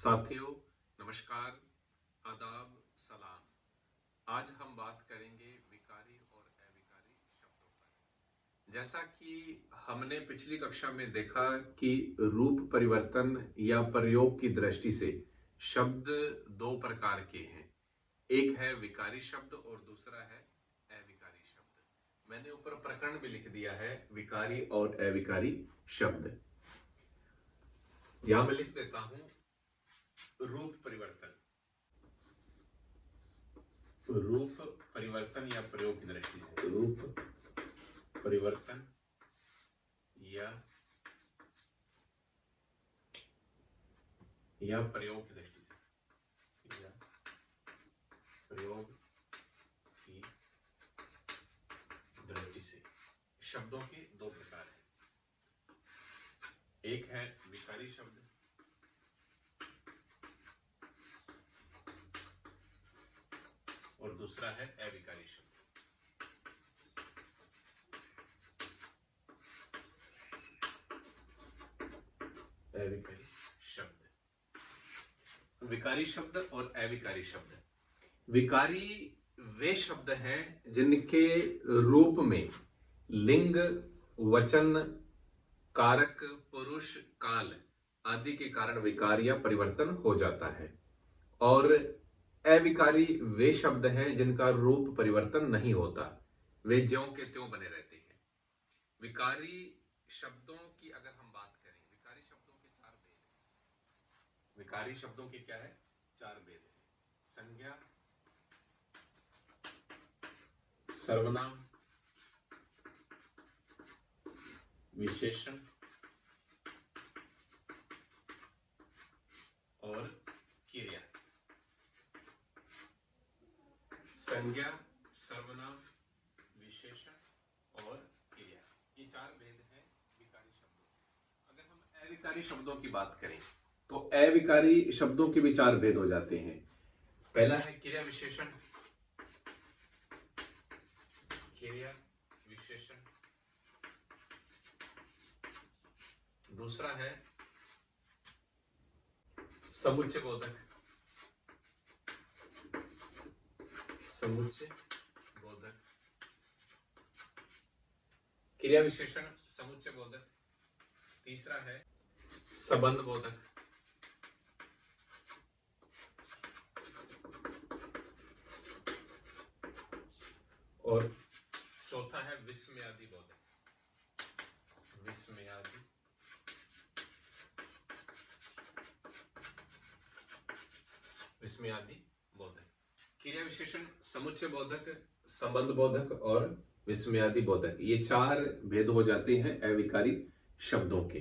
साथियों, नमस्कार, आदाब, सलाम। आज हम बात करेंगे विकारी और अविकारी शब्दों पर। जैसा कि हमने पिछली कक्षा में देखा कि रूप परिवर्तन या प्रयोग की दृष्टि से शब्द दो प्रकार के हैं। एक है विकारी शब्द और दूसरा है अविकारी शब्द। मैंने ऊपर प्रकरण भी लिख दिया है, विकारी और अविकारी शब्द। यहां मैं लिख देता हूं, रूप परिवर्तन। रूप परिवर्तन या प्रयोग की दृष्टि से रूप परिवर्तन या प्रयोग की दृष्टि से प्रयोग की दृष्टि से शब्दों के दो प्रकार हैं। एक है विकारी शब्द और दूसरा है अविकारी शब्द। अविकारी शब्द, विकारी शब्द और अविकारी शब्द। विकारी वे शब्द हैं जिनके रूप में लिंग, वचन, कारक, पुरुष, काल आदि के कारण विकार या परिवर्तन हो जाता है। और अविकारी वे शब्द हैं जिनका रूप परिवर्तन नहीं होता, वे ज्यों के त्यों बने रहते हैं। विकारी शब्दों की अगर हम बात करें, विकारी शब्दों के चार भेद हैं। विकारी शब्दों के क्या है? चार भेद हैं। संज्ञा, सर्वनाम, विशेषण और क्रिया। संज्ञा, सर्वनाम, विशेषण और क्रिया, ये चार भेद हैं विकारी शब्दों के। अगर हम अविकारी शब्दों की बात करें तो अविकारी शब्दों के भी चार भेद हो जाते हैं। पहला है क्रिया विशेषण, क्रिया विशेषण। दूसरा है समुच्चय बोधक, समुच्चय बोधक। क्रिया विशेषण, समुच्चय बोधक। तीसरा है संबंध बोधक। और चौथा है विस्मयादि बोधक। विस्मयादि विस्मयादि बोधक। क्रिया विशेषण, समुच्चय बोधक, संबंध बोधक और विस्मयादि बोधक, ये चार भेद हो जाते हैं अविकारी शब्दों के।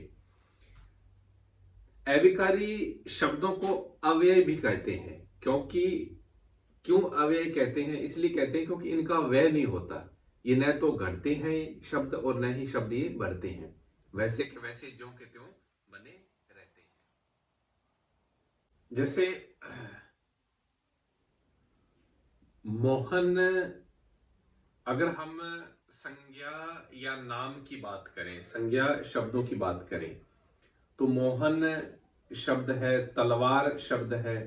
अविकारी शब्दों को अव्यय भी कहते हैं। क्यों अव्यय कहते हैं? इसलिए कहते हैं क्योंकि इनका व्यय नहीं होता। ये न तो घटते हैं शब्द और न ही शब्द ये बढ़ते हैं, वैसे के वैसे ज्यों के त्यों बने रहते हैं। जैसे मोहन, अगर हम संज्ञा या नाम की बात करें, संज्ञा शब्दों की बात करें, तो मोहन शब्द है, तलवार शब्द है,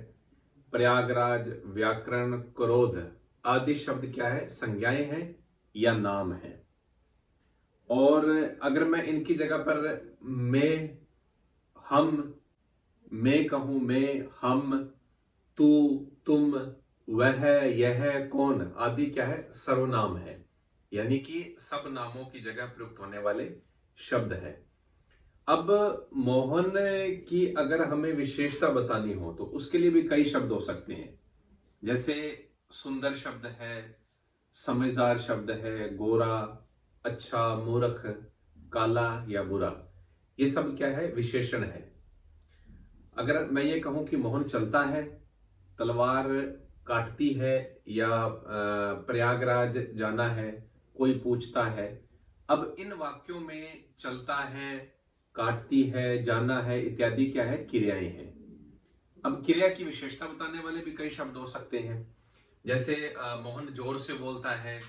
प्रयागराज, व्याकरण, क्रोध आदि शब्द क्या है? संज्ञाएं हैं या नाम है। और अगर मैं इनकी जगह पर मैं, हम, मैं कहूं, मैं, हम, तू, तुम, वह, यह, कौन आदि क्या है? सर्वनाम है, यानी कि सब नामों की जगह प्रयुक्त होने वाले शब्द है। अब मोहन की अगर हमें विशेषता बतानी हो तो उसके लिए भी कई शब्द हो सकते हैं। जैसे सुंदर शब्द है, समझदार शब्द है, गोरा, अच्छा, मूर्ख, काला या बुरा, ये सब क्या है? विशेषण है। अगर मैं ये कहूं कि मोहन चलता है, तलवार काटती है, या प्रयागराज जाना है, कोई पूछता है। अब इन वाक्यों में चलता है, काटती है, जाना है इत्यादि क्या है? क्रियाएं हैं। अब क्रिया की विशेषता बताने वाले भी कई शब्द हो सकते हैं। जैसे मोहन जोर से बोलता है,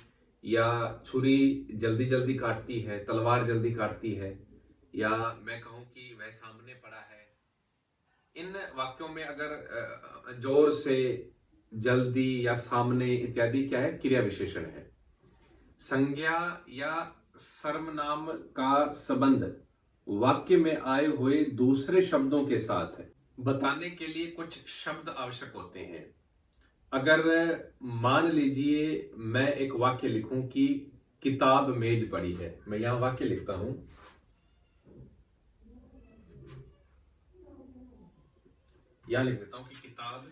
या छुरी जल्दी जल्दी काटती है, तलवार जल्दी काटती है, या मैं कहूं कि वह सामने पड़ा है, इन वाक्यों में अगर जोर से, जल्दी या सामने इत्यादि क्या है, क्रिया विशेषण है। संज्ञा या सर्वनाम का संबंध वाक्य में आए हुए दूसरे शब्दों के साथ बताने के लिए कुछ शब्द आवश्यक होते हैं। अगर मान लीजिए मैं एक वाक्य लिखूं कि किताब मेज पड़ी है, मैं यहां वाक्य लिखता हूं, यहां लिख देता हूं कि किताब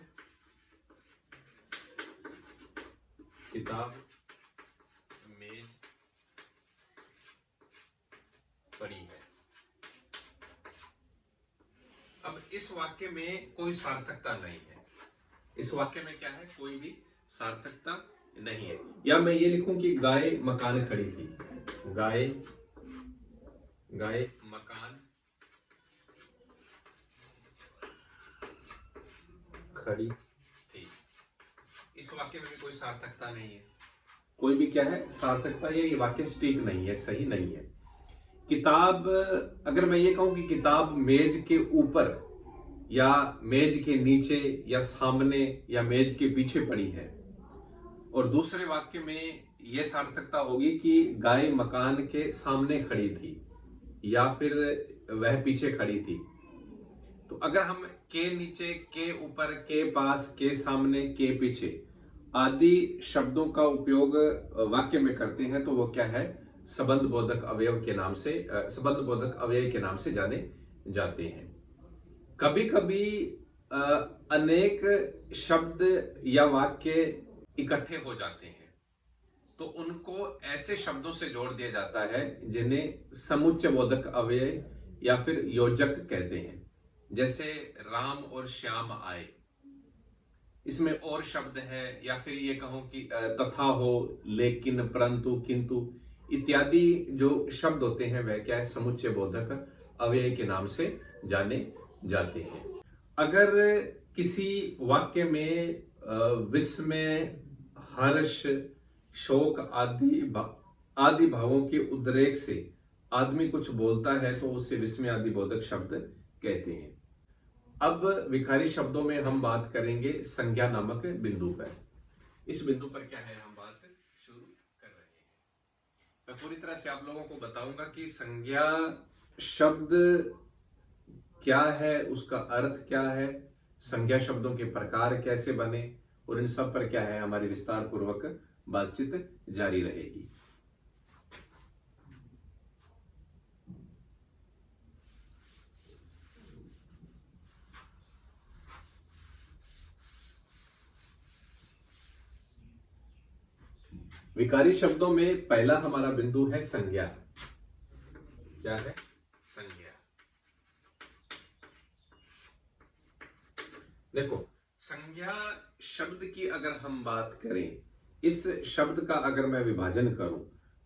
किताब मेज पड़ी है। अब इस वाक्य में कोई सार्थकता नहीं है, इस वाक्य में क्या है, कोई भी सार्थकता नहीं है। या मैं ये लिखूं कि गाय मकान खड़ी थी, गाय गाय मकान खड़ी थी, इस वाक्य में भी कोई सार्थकता नहीं है, कोई भी क्या है, सार्थकता, ये वाक्य सटीक नहीं है, सही नहीं है। किताब, अगर मैं ये कहूं कि किताब मेज के ऊपर या मेज के नीचे या सामने या मेज के पीछे पड़ी है, और दूसरे वाक्य में यह सार्थकता होगी कि गाय मकान के सामने खड़ी थी या फिर वह पीछे खड़ी थी। तो अगर हम के नीचे, के ऊपर, के पास, के सामने, के पीछे आदि शब्दों का उपयोग वाक्य में करते हैं तो वो क्या है, संबंध बोधक अवयव के नाम से, संबंध बोधक अवयव के नाम से जाने जाते हैं। कभी कभी अनेक शब्द या वाक्य इकट्ठे हो जाते हैं तो उनको ऐसे शब्दों से जोड़ दिया जाता है जिन्हें समुच्चय बोधक अव्यय या फिर योजक कहते हैं। जैसे राम और श्याम आए, इसमें और शब्द है, या फिर ये कहूं कि तथा हो, लेकिन, परंतु, किंतु इत्यादि जो शब्द होते हैं वह क्या है, समुच्चय बोधक अव्यय के नाम से जाने जाते हैं। अगर किसी वाक्य में विस्मय, हर्ष, शोक आदि भावों के उद्रेक से आदमी कुछ बोलता है तो उसे विस्मय आदि बोधक शब्द कहते हैं। अब विकारी शब्दों में हम बात करेंगे संज्ञा नामक बिंदु पर। इस बिंदु पर क्या है, हम बात शुरू कर रहे हैं। मैं पूरी तरह से आप लोगों को बताऊंगा कि संज्ञा शब्द क्या है, उसका अर्थ क्या है, संज्ञा शब्दों के प्रकार कैसे बने, और इन सब पर क्या है हमारी विस्तार पूर्वक बातचीत जारी रहेगी। विकारी शब्दों में पहला हमारा बिंदु है संज्ञा। क्या है, संज्ञा। देखो, संज्ञा शब्द की अगर हम बात करें, इस शब्द का अगर मैं विभाजन करूं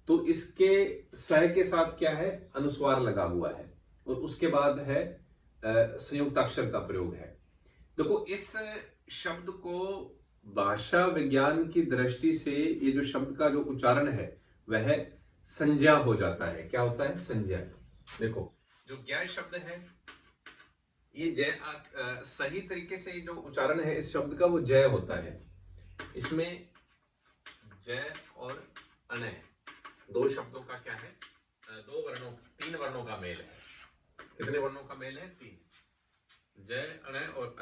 तो इसके स के साथ क्या है, अनुस्वार लगा हुआ है, और उसके बाद है संयुक्ताक्षर का प्रयोग है। देखो, इस शब्द को भाषा विज्ञान की दृष्टि से ये जो शब्द का जो उच्चारण है वह संज्ञा हो जाता है। क्या होता है, संज्ञा। देखो, जो ज्ञा शब्द है ये जय, सही तरीके से जो उच्चारण है इस शब्द का वो जय होता है। इसमें जय और अनय दो शब्दों का क्या है, दो वर्णों, तीन वर्णों का मेल है। कितने वर्णों का मेल है, तीन। जय, अनय और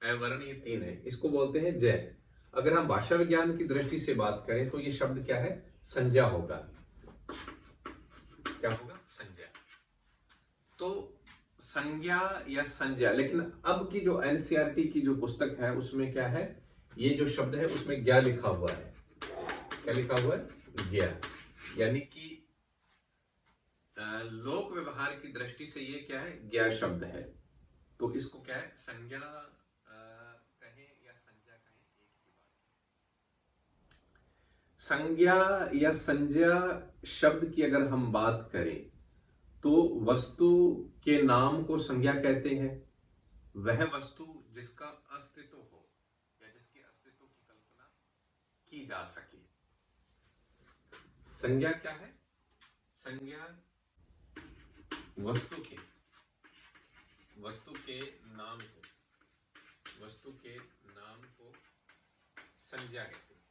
अ वर्ण, ये तीन है, इसको बोलते हैं जय। अगर हम भाषा विज्ञान की दृष्टि से बात करें तो ये शब्द क्या है, संज्ञा होगा। क्या होगा, संज्ञा। तो संज्ञा या संज्ञा, लेकिन अब की जो एनसीईआरटी की जो पुस्तक है उसमें क्या है, ये जो शब्द है उसमें ज्ञा लिखा हुआ है। क्या लिखा हुआ है, ज्ञा। यानी कि लोक व्यवहार की दृष्टि से ये क्या है, ज्ञा शब्द है। तो इसको क्या है, संज्ञा कहें या संज्ञा कहें, एक ही बात है। संज्ञा या संज्ञा शब्द की अगर हम बात करें तो वस्तु के नाम को संज्ञा कहते हैं। वह वस्तु जिसका अस्तित्व हो या जिसके अस्तित्व की कल्पना की जा सके, संज्ञा क्या है, संज्ञा वस्तु के वस्तु के नाम को संज्ञा कहते हैं।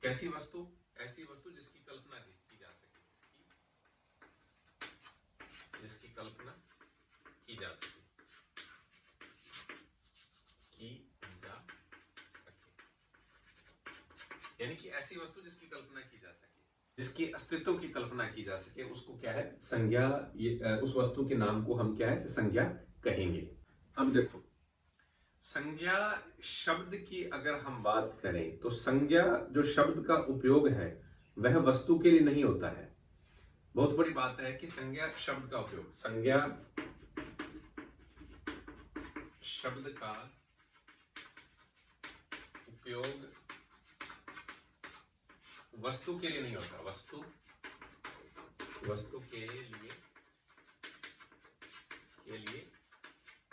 कैसी वस्तु? ऐसी वस्तु जिसकी कल्पना की जा सके, जिसकी कल्पना की जा सके, यानी कि ऐसी वस्तु जिसकी कल्पना की जा सके, जिसकी अस्तित्व की कल्पना की जा सके, उसको क्या है? संज्ञा। उस वस्तु के नाम को हम क्या है? संज्ञा कहेंगे। अब देखो, संज्ञा शब्द की अगर हम बात करें तो संज्ञा जो शब्द का उपयोग है वह वस्तु के लिए नहीं होता है। बहुत बड़ी बात है कि संज्ञा शब्द का उपयोग, संज्ञा शब्द का उपयोग वस्तु के लिए नहीं होता, वस्तु के लिए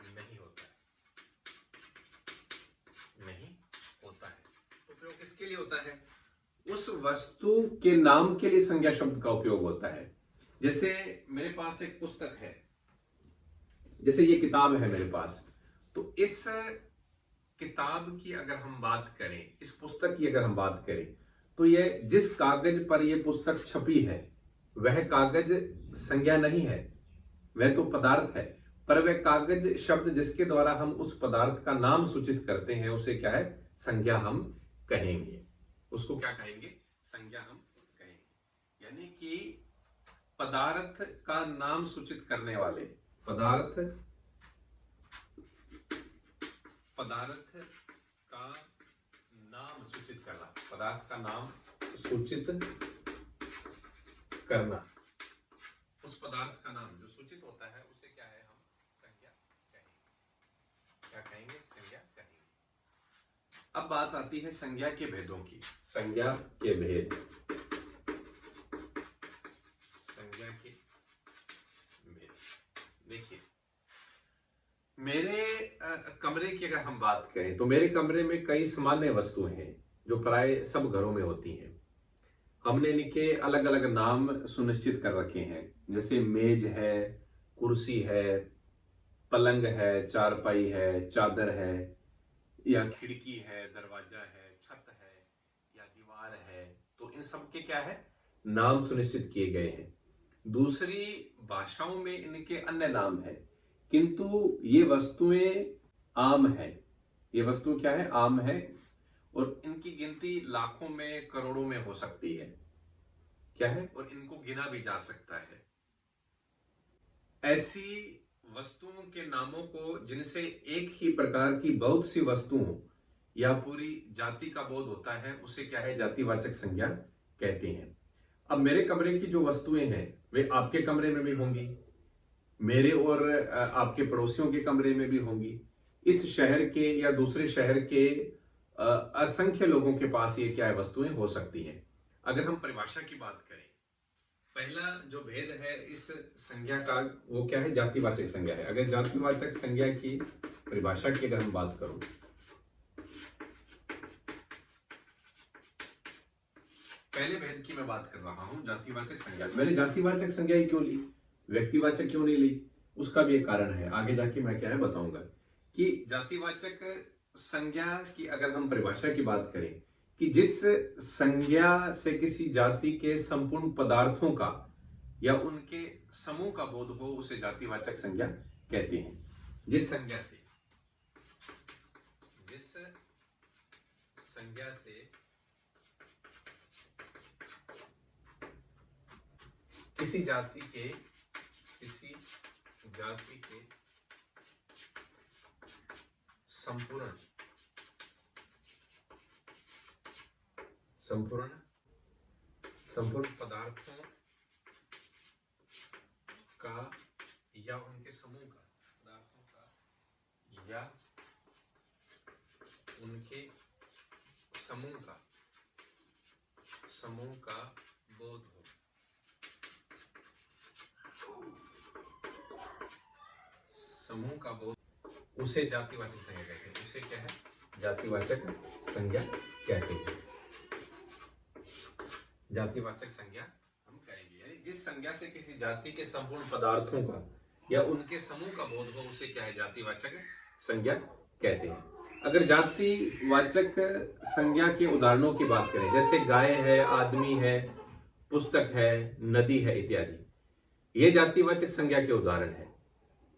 नहीं होता है। तो उपयोग किसके लिए होता है? उस वस्तु के नाम के लिए संज्ञा शब्द का उपयोग होता है। जैसे मेरे पास एक पुस्तक है, जैसे ये किताब है मेरे पास, तो इस किताब की अगर हम बात करें, इस पुस्तक की अगर हम बात करें, तो ये जिस कागज पर यह पुस्तक छपी है वह कागज संज्ञा नहीं है, वह तो पदार्थ है। पर वह कागज शब्द जिसके द्वारा हम उस पदार्थ का नाम सूचित करते हैं उसे क्या है? संज्ञा हम कहेंगे। उसको क्या कहेंगे? संज्ञा हम कहेंगे। यानी कि पदार्थ का नाम सूचित करने वाले, पदार्थ का नाम सूचित करना, पदार्थ का नाम सूचित करना, उस पदार्थ का नाम जो सूचित होता है उसे क्या है? हम संज्ञा कहेंगे। क्या कहेंगे? संज्ञा कहेंगे। अब बात आती है संज्ञा के भेदों की। संज्ञा के भेद, संज्ञा के भेद। देखिए, मेरे कमरे की अगर हम बात करें तो मेरे कमरे में कई सामान्य वस्तुएं हैं जो प्राय सब घरों में होती हैं। हमने इनके अलग अलग नाम सुनिश्चित कर रखे हैं, जैसे मेज है, कुर्सी है, पलंग है, चारपाई है, चादर है, या खिड़की है, दरवाजा है, छत है, या दीवार है। तो इन सब के क्या है? नाम सुनिश्चित किए गए हैं। दूसरी भाषाओं में इनके अन्य नाम है, किंतु ये वस्तुएं आम है। ये वस्तु क्या है? आम है, और इनकी गिनती लाखों में, करोड़ों में हो सकती है। क्या है? और इनको गिना भी जा सकता है। ऐसी वस्तुओं के नामों को जिनसे एक ही प्रकार की बहुत सी वस्तुओं या पूरी जाति का बोध होता है उसे क्या है? जातिवाचक संज्ञा कहते हैं। अब मेरे कमरे की जो वस्तुएं हैं वे आपके कमरे में भी होंगी, मेरे और आपके पड़ोसियों के कमरे में भी होंगी, इस शहर के या दूसरे शहर के असंख्य लोगों के पास ये क्या है? वस्तुएं हो सकती हैं। अगर हम परिभाषा की बात करें, पहला जो भेद है इस संज्ञा का वो क्या है? जातिवाचक संज्ञा है। अगर जातिवाचक संज्ञा की परिभाषा की अगर हम बात करूं, पहले भेद की मैं बात कर रहा हूं, जातिवाचक संज्ञा। मैंने जातिवाचक संज्ञा ही क्यों ली, व्यक्तिवाचक क्यों नहीं ली? उसका भी एक कारण है, आगे जाके मैं क्या है बताऊंगा। कि जातिवाचक संज्ञा की अगर हम परिभाषा की बात करें कि जिस संज्ञा से किसी जाति के संपूर्ण पदार्थों का या उनके समूह का बोध हो उसे जातिवाचक संज्ञा कहते हैं। जिस संज्ञा से किसी जाति के संपूर्ण पदार्थों का या उनके समूह का, पदार्थों का या उनके समूह का बोध हो, समूह का बोध, उसे जातिवाचक संज्ञा कहते हैं। उसे क्या है? जातिवाचक संज्ञा कहते हैं। जातिवाचक संज्ञा हम कहेंगे, यानी जिस संज्ञा से किसी जाति के संपूर्ण पदार्थों का या उनके समूह का बोध हो, उसे क्या है, जातिवाचक संज्ञा कहते हैं। अगर जातिवाचक संज्ञा के उदाहरणों की बात करें, जैसे गाय है, आदमी है, पुस्तक है, नदी है इत्यादि, ये जातिवाचक संज्ञा के उदाहरण है,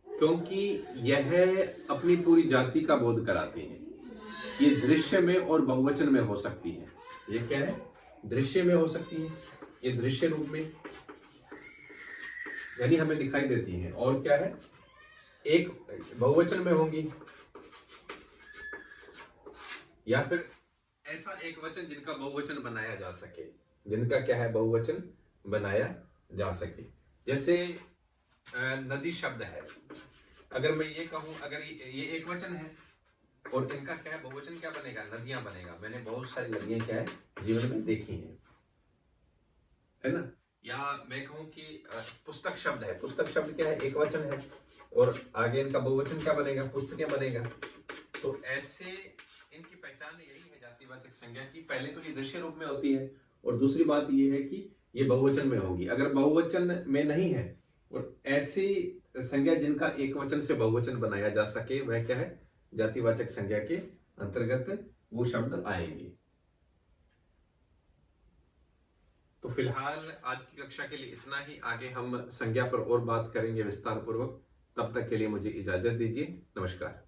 क्योंकि यह अपनी पूरी जाति का बोध कराती है। ये दृश्य में और बहुवचन में हो सकती है। ये क्या है, दृश्य में हो सकती है, ये दृश्य रूप में यानी हमें दिखाई देती है, और क्या है, एक बहुवचन में होंगी, या फिर ऐसा एक वचन जिनका बहुवचन बनाया जा सके, जिनका क्या है, बहुवचन बनाया जा सके। जैसे नदी शब्द है, अगर मैं ये कहूं, अगर ये एक वचन है और इनका क्या है, बहुवचन क्या बनेगा, नदियां बनेगा। मैंने बहुत सारी नदियां क्या है जीवन में देखी है ना। या मैं कहूं कि पुस्तक शब्द है, पुस्तक शब्द क्या है, एक वचन है, और आगे इनका बहुवचन क्या बनेगा, पुस्तकें बनेगा। तो ऐसे इनकी पहचान यही है जातिवाचक संज्ञा की, पहले तो ये दृश्य रूप में होती है, और दूसरी बात ये है कि ये बहुवचन में होगी। अगर बहुवचन में नहीं है और ऐसी संज्ञा जिनका एक वचन से बहुवचन बनाया जा सके, वह क्या है, जातिवाचक संज्ञा के अंतर्गत वो शब्द आएंगे। तो फिलहाल आज की कक्षा के लिए इतना ही। आगे हम संज्ञा पर और बात करेंगे विस्तार पूर्वक। तब तक के लिए मुझे इजाजत दीजिए। नमस्कार।